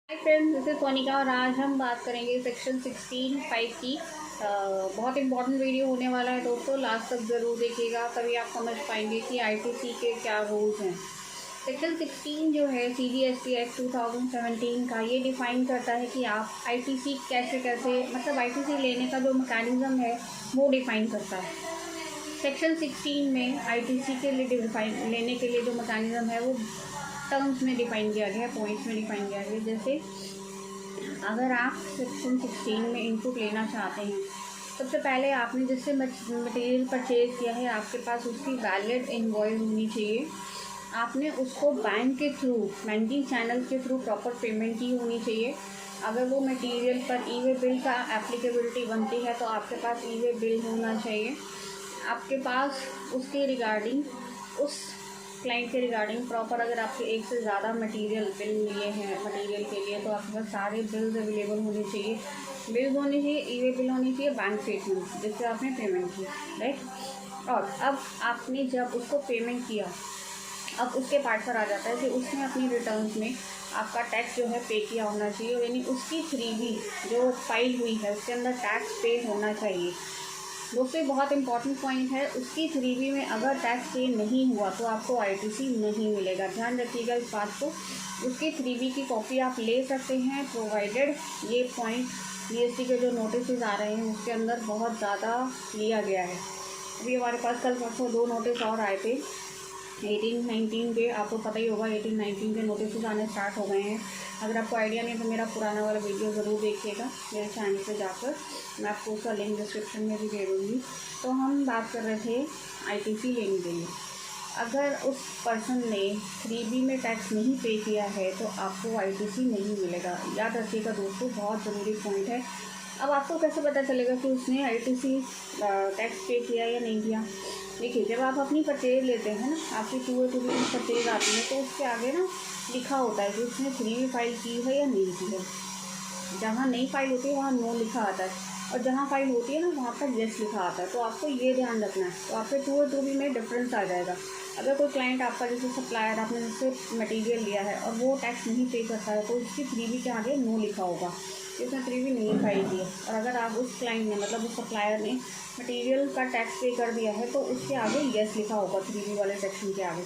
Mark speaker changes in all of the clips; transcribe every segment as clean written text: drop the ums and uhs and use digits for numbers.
Speaker 1: Hi friends, this is Sonika और आज हम बात करेंगे सेक्शन 16(5) की। बहुत इंपॉर्टेंट वीडियो होने वाला है दोस्तों, लास्ट तक ज़रूर देखिएगा, तभी आप समझ पाएंगे कि आईटीसी के क्या रूल्स हैं। सेक्शन 16 जो है सीजीएसटी एक्ट 2017 का, ये डिफ़ाइन करता है कि आप आईटीसी कैसे कैसे मतलब आईटीसी लेने का जो मैकेनिज़्म है वो डिफ़ाइन करता है। सेक्शन 16 में आईटीसी के लिए डिफाइन लेने के लिए जो मैकेनिज़्म है वो टर्म्स में डिफाइन किया गया है, पॉइंट्स में डिफाइन किया गया है। जैसे अगर आप सेक्शन 16 में इनपुट लेना चाहते हैं, सबसे पहले आपने जिससे मटेरियल परचेज किया है आपके पास उसकी वैलिड इनवॉइस होनी चाहिए। आपने उसको बैंक के थ्रू, बैंकिंग चैनल के थ्रू प्रॉपर पेमेंट की होनी चाहिए। अगर वो मटेरियल पर ई वे बिल का एप्लीकेबिलिटी बनती है तो आपके पास ई वे बिल होना चाहिए। आपके पास उसके रिगार्डिंग, उस क्लाइंट के रिगार्डिंग प्रॉपर, अगर आपके एक से ज़्यादा मटेरियल बिल लिए हैं मटेरियल के लिए तो आपके पास सारे बिल्स अवेलेबल होने चाहिए। बिल्स होने चाहिए, ई वे बिल होनी चाहिए, बैंक स्टेटमेंट जिससे आपने पेमेंट की, राइट। और अब आपने जब उसको पेमेंट किया, अब उसके पार्ट पर आ जाता है कि उसने अपनी रिटर्न्स में आपका टैक्स जो है पे किया होना चाहिए, यानी उसकी 3B जो फाइल हुई है उसके अंदर टैक्स पे होना चाहिए। दोस्तों बहुत इंपॉर्टेंट पॉइंट है, उसकी 3B में अगर टैक्स पे नहीं हुआ तो आपको आईटीसी नहीं मिलेगा, ध्यान रखिएगा इस बात को। उसकी 3B की कॉपी आप ले सकते हैं प्रोवाइडेड ये पॉइंट जीएसटी के जो नोटिस आ रहे हैं उसके अंदर बहुत ज़्यादा लिया गया है। अभी हमारे पास कल परसों 2 नोटिस और आए थे 18-19 के, आपको पता ही होगा 18-19 के नोटिस आने स्टार्ट हो गए हैं। अगर आपको आइडिया नहीं है तो मेरा पुराना वाला वीडियो ज़रूर देखिएगा मेरे चैनल पे जाकर, मैं आपको उसका लिंक डिस्क्रिप्शन में भी दे दूँगी। तो हम बात कर रहे थे आईटीसी लेने के लिए। अगर उस पर्सन ने 3B में टैक्स नहीं पे किया है तो आपको आईटीसी नहीं मिलेगा, याद रखिएगा दोस्तों, बहुत ज़रूरी पॉइंट है। अब आपको कैसे पता चलेगा कि उसने आईटीसी टैक्स पे किया या नहीं किया? देखिए, जब आप अपनी परचेज लेते हैं ना, आपकी 2A परचेज आती है तो उसके आगे ना लिखा होता है कि उसने 3B फाइल की है या नहीं की है। जहाँ नहीं फाइल होती है वहाँ नो लिखा आता है, और जहाँ फाइल होती है ना वहाँ पर येस लिखा आता है। तो आपको ये ध्यान रखना है, तो आपके 2A में डिफरेंस आ जाएगा। अगर कोई क्लाइंट आपका, जैसे सप्लायर, आपने जिससे मटेरियल लिया है और वो टैक्स नहीं पे करता है तो उसकी 3B के आगे नो लिखा होगा कि उसने 3B नहीं फाइल की है। और अगर आप उस क्लाइंट ने, मतलब उस सप्लायर ने मटेरियल का टैक्स पे कर दिया है तो उसके आगे येस लिखा होगा 3B वाले सेक्शन के आगे।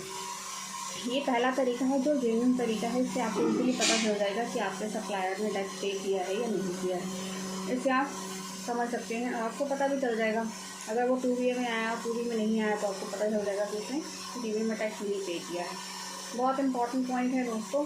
Speaker 1: ये पहला तरीका है जो जेन्युइन तरीका है, इससे आपको इजीली पता चल जाएगा कि आपके सप्लायर ने टैक्स पे किया है या नहीं किया है। इससे आप समझ सकते हैं और आपको पता भी चल जाएगा। अगर वो 2B में आया, 2B में नहीं आया तो आपको पता चल जाएगा कि उसने 3B में टैक्स नहीं पे किया है। बहुत इंपॉर्टेंट पॉइंट है दोस्तों,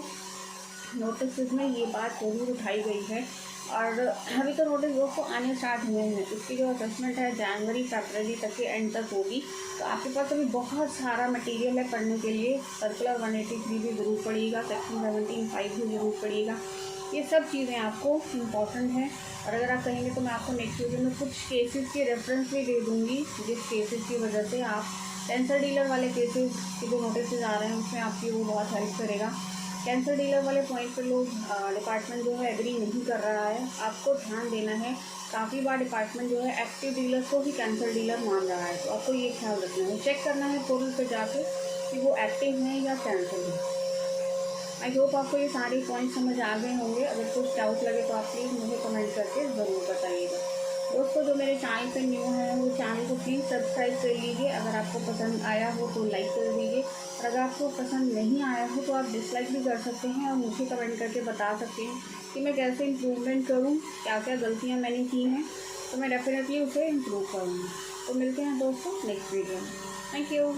Speaker 1: नोटिस में ये बात ज़रूर उठाई गई है। और अभी तो नोटिस दोस्तों आने स्टार्ट हुए हैं, इसकी जो असेसमेंट है जनवरी फरवरी तक के एंड तक होगी। तो आपके पास अभी बहुत सारा मटेरियल है पढ़ने के लिए। सर्कुलर 183 भी ज़रूर पढ़िएगा, सेक्शन 17(5) भी ज़रूर पढ़िएगा। ये सब चीज़ें आपको इम्पॉर्टेंट हैं। और अगर आप कहेंगे तो मैं आपको नेक्स्ट वीडियो में कुछ केसेस के रेफरेंस भी दे दूँगी, जिस केसेस की वजह से आप कैंसर डीलर वाले केसेस के जो नोटिस आ रहे हैं उसमें आपकी वो बहुत हेल्प करेगा। कैंसर डीलर वाले पॉइंट पर लोग डिपार्टमेंट जो है एग्री नहीं कर रहा है, आपको ध्यान देना है। काफ़ी बार डिपार्टमेंट जो है एक्टिव डीलर को ही कैंसर डीलर मान रहा है, तो आपको ये ख्याल रखना है, चेक करना है पोर्टल पे जाके कि वो एक्टिव हैं या कैंसर है। आई होप आपको ये सारे पॉइंट समझ आ गए होंगे। अगर कुछ डाउट लगे तो आप प्लीज़ मुझे कमेंट करके ज़रूर बताइएगा। दोस्तों जो मेरे चैनल पे न्यू हैं वो चैनल को प्लीज़ सब्सक्राइब कर लीजिए। अगर आपको पसंद आया हो तो लाइक कर दीजिए, और अगर आपको पसंद नहीं आया हो तो आप डिसलाइक भी कर सकते हैं और मुझे कमेंट करके बता सकते हैं कि मैं कैसे इम्प्रूवमेंट करूँ, क्या क्या गलतियाँ मैंने की हैं, तो मैं डेफिनेटली उसे इम्प्रूव करूँगी। तो मिलते हैं दोस्तों नेक्स्ट वीडियो में। Thank you.